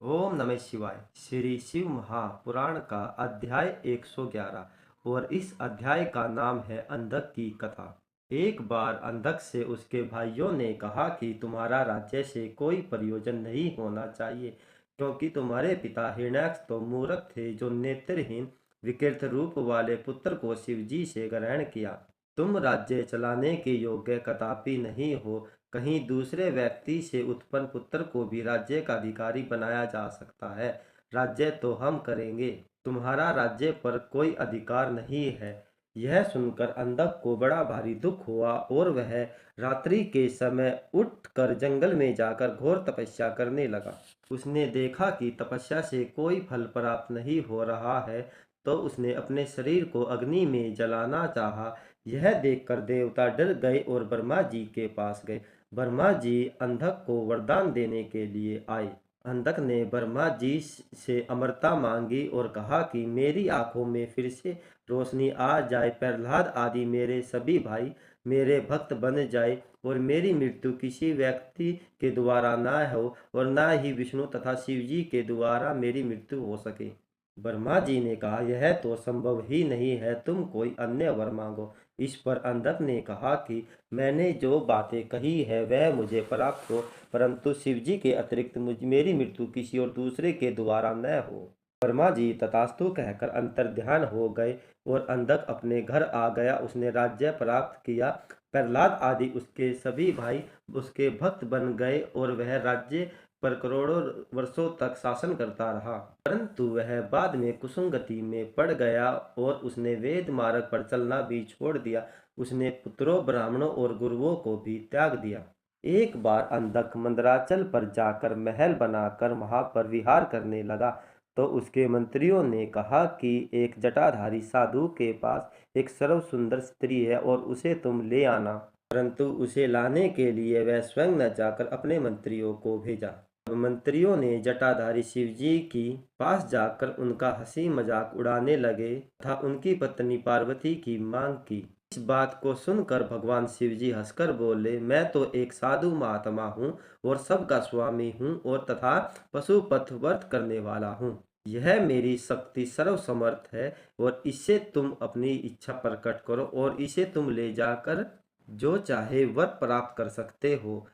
ओम नमः शिवाय। श्री शिव महापुराण का अध्याय 111 और इस अध्याय का नाम है अंधक की कथा। एक बार अंधक से उसके भाइयों ने कहा कि तुम्हारा राज्य से कोई प्रयोजन नहीं होना चाहिए, क्योंकि तुम्हारे पिता हिरण्याक्ष तो मूर्ख थे, जो नेत्रहीन विकृत रूप वाले पुत्र को शिवजी से ग्रहण किया। तुम राज्य चलाने के योग्य कदापि नहीं हो। कहीं दूसरे व्यक्ति से उत्पन्न पुत्र को भी राज्य का अधिकारी बनाया जा सकता है। राज्य तो हम करेंगे, तुम्हारा राज्य पर कोई अधिकार नहीं है। यह सुनकर अंधक को बड़ा भारी दुख हुआ और वह रात्रि के समय उठकर जंगल में जाकर घोर तपस्या करने लगा। उसने देखा कि तपस्या से कोई फल प्राप्त नहीं हो रहा है, तो उसने अपने शरीर को अग्नि में जलाना चाहा। यह देखकर देवता डर गए और ब्रह्मा जी के पास गए। ब्रह्मा जी अंधक को वरदान देने के लिए आए। अंधक ने ब्रह्मा जी से अमरता मांगी और कहा कि मेरी आंखों में फिर से रोशनी आ जाए, प्रहलाद आदि मेरे सभी भाई मेरे भक्त बन जाए और मेरी मृत्यु किसी व्यक्ति के द्वारा न हो और न ही विष्णु तथा शिव जी के द्वारा मेरी मृत्यु हो सके। ब्रह्मा जी ने कहा, यह तो संभव ही नहीं है, तुम कोई अन्य वर मांगो। इस पर अंधक ने कहा कि मैंने जो बातें कही है वह मुझे प्राप्त हो, परंतु शिवजी के अतिरिक्त मुझ मेरी मृत्यु किसी और दूसरे के द्वारा न हो। ब्रह्मा जी तथास्तु कहकर अंतर्ध्यान हो गए और अंधक अपने घर आ गया। उसने राज्य प्राप्त किया। प्रहलाद आदि उसके सभी भाई उसके भक्त बन गए और वह राज्य पर करोड़ों वर्षों तक शासन करता रहा। परंतु वह बाद में कुसंगति में पड़ गया और उसने वेद मार्ग पर चलना भी छोड़ दिया। उसने पुत्रों, ब्राह्मणों और गुरुओं को भी त्याग दिया। एक बार अंधक मंदराचल पर जाकर महल बनाकर वहां पर विहार करने लगा, तो उसके मंत्रियों ने कहा कि एक जटाधारी साधु के पास एक सर्व सुंदर स्त्री है और उसे तुम ले आना। परंतु उसे लाने के लिए वह स्वयं न जाकर अपने मंत्रियों को भेजा। मंत्रियों ने जटाधारी शिवजी की पास जाकर उनका हंसी मजाक उड़ाने लगे तथा उनकी पत्नी पार्वती की मांग की। इस बात को सुनकर भगवान शिवजी हंसकर बोले, मैं तो एक साधु महात्मा हूँ और सबका स्वामी हूँ और तथा पशुपथ व्रत करने वाला हूँ। यह मेरी शक्ति सर्वसमर्थ है और इससे तुम अपनी इच्छा प्रकट करो और इसे तुम ले जाकर जो चाहे वर प्राप्त कर सकते हो।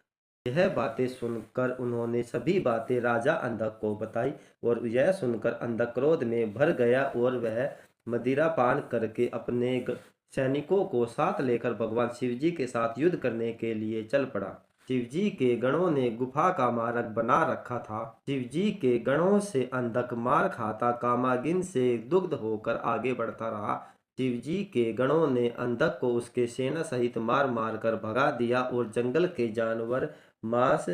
यह बातें सुनकर उन्होंने सभी बातें राजा अंधक को बताई और यह सुनकर अंधक क्रोध में भर गया और वह मदिरा पान करके अपने सैनिकों को साथ लेकर भगवान शिवजी के साथ युद्ध करने के लिए चल पड़ा। शिवजी के गणों ने गुफा का मार्ग बना रखा था। शिवजी के गणों से अंधक मार खाता कामागिन से दुग्ध होकर आगे बढ़ता रहा। शिवजी के गणों ने अंधक को उसके सेना सहित मार मार कर भगा दिया और जंगल के जानवर मांस,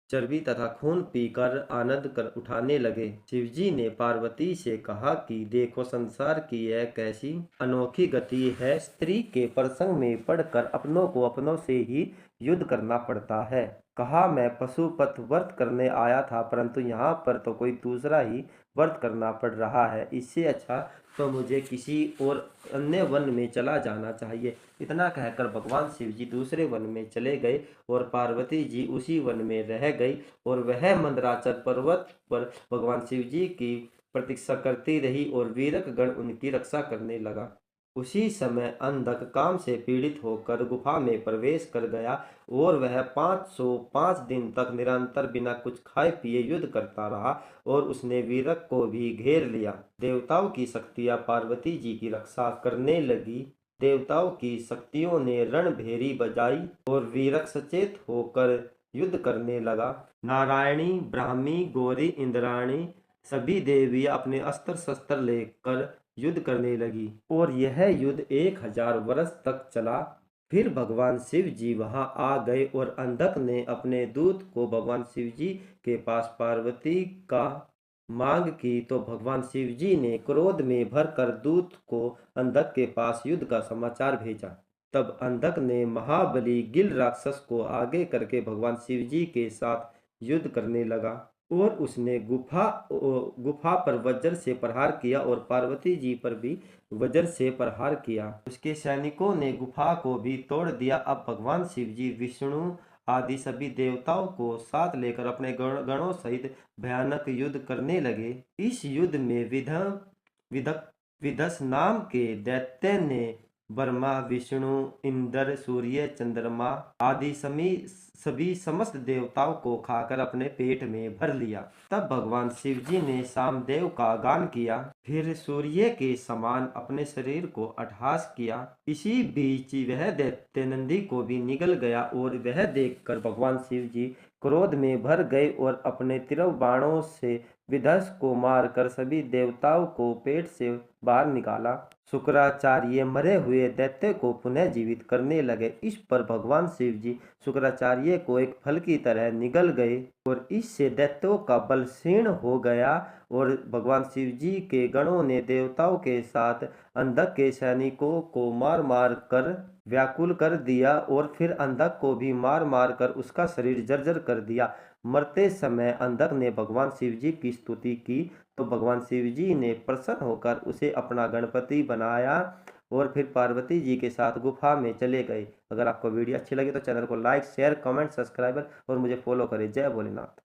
चर्बी तथा खून पीकर आनंद कर उठाने लगे। शिवजी ने पार्वती से कहा कि देखो, संसार की यह कैसी अनोखी गति है। स्त्री के प्रसंग में पड़कर अपनों को अपनों से ही युद्ध करना पड़ता है। कहा, मैं पशुपत व्रत करने आया था, परंतु यहाँ पर तो कोई दूसरा ही व्रत करना पड़ रहा है। इससे अच्छा तो मुझे किसी और अन्य वन में चला जाना चाहिए। इतना कहकर भगवान शिव जी दूसरे वन में चले गए और पार्वती जी उसी वन में रह गई और वह मंदराचल पर्वत पर भगवान शिव जी की प्रतीक्षा करती रही और वीरक गण उनकी रक्षा करने लगा। उसी समय अंधक काम से पीड़ित होकर गुफा में प्रवेश कर गया और वह 505 दिन तक निरंतर बिना कुछ खाए पिए युद्ध करता रहा और उसने वीरक को भी घेर लिया। देवताओं की शक्तियां पार्वती जी की रक्षा करने लगी। देवताओं की शक्तियों ने रणभेरी बजाई और वीरक सचेत होकर युद्ध करने लगा। नारायणी, ब्राह्मी, गौरी, इंद्राणी सभी देवियां अपने अस्त्र शस्त्र लेकर युद्ध करने लगी और यह युद्ध 1000 वर्ष तक चला। फिर भगवान शिव जी वहां आ गए और अंधक ने अपने दूत को भगवान शिव जी के पास पार्वती का मांग की, तो भगवान शिव जी ने क्रोध में भरकर दूत को अंधक के पास युद्ध का समाचार भेजा। तब अंधक ने महाबली गिल राक्षस को आगे करके भगवान शिव जी के साथ युद्ध करने लगा और उसने गुफा पर वज्र से प्रहार किया और पार्वती जी पर भी वज्र से प्रहार किया। उसके सैनिकों ने गुफा को भी तोड़ दिया। अब भगवान शिव जी, विष्णु आदि सभी देवताओं को साथ लेकर अपने गणों सहित भयानक युद्ध करने लगे। इस युद्ध में विदस नाम के दैत्य ने ब्रह्मा, विष्णु, इंद्र, सूर्य, चंद्रमा आदि सभी समस्त देवताओं को खाकर अपने पेट में भर लिया। तब भगवान शिव जी ने सामदेव का गान किया, फिर सूर्य के समान अपने शरीर को अट्टहास किया। इसी बीच वह दैत्य नंदी को भी निगल गया और वह देखकर भगवान शिव जी क्रोध में भर गए और अपने तीव्र बाणों से विध्वंस को मारकर सभी देवताओं को पेट से बाहर निकाला। शुक्राचार्य मरे हुए दैत्य को पुनः जीवित करने लगे। इस पर भगवान शिव जी शुक्राचार्य को एक फल की तरह निगल गए और इससे दैत्यों का बल क्षीण हो गया और भगवान शिव जी के गणों ने देवताओं के साथ अंधक के सैनिकों को मार मार कर व्याकुल कर दिया और फिर अंधक को भी मार मार कर उसका शरीर जर्जर कर दिया। मरते समय अंधक ने भगवान शिव जी की स्तुति की तो भगवान शिव जी ने प्रसन्न होकर उसे अपना गणपति बनाया और फिर पार्वती जी के साथ गुफा में चले गए। अगर आपको वीडियो अच्छी लगी तो चैनल को लाइक, शेयर, कमेंट, सब्सक्राइब और मुझे फॉलो करें। जय भोलेनाथ।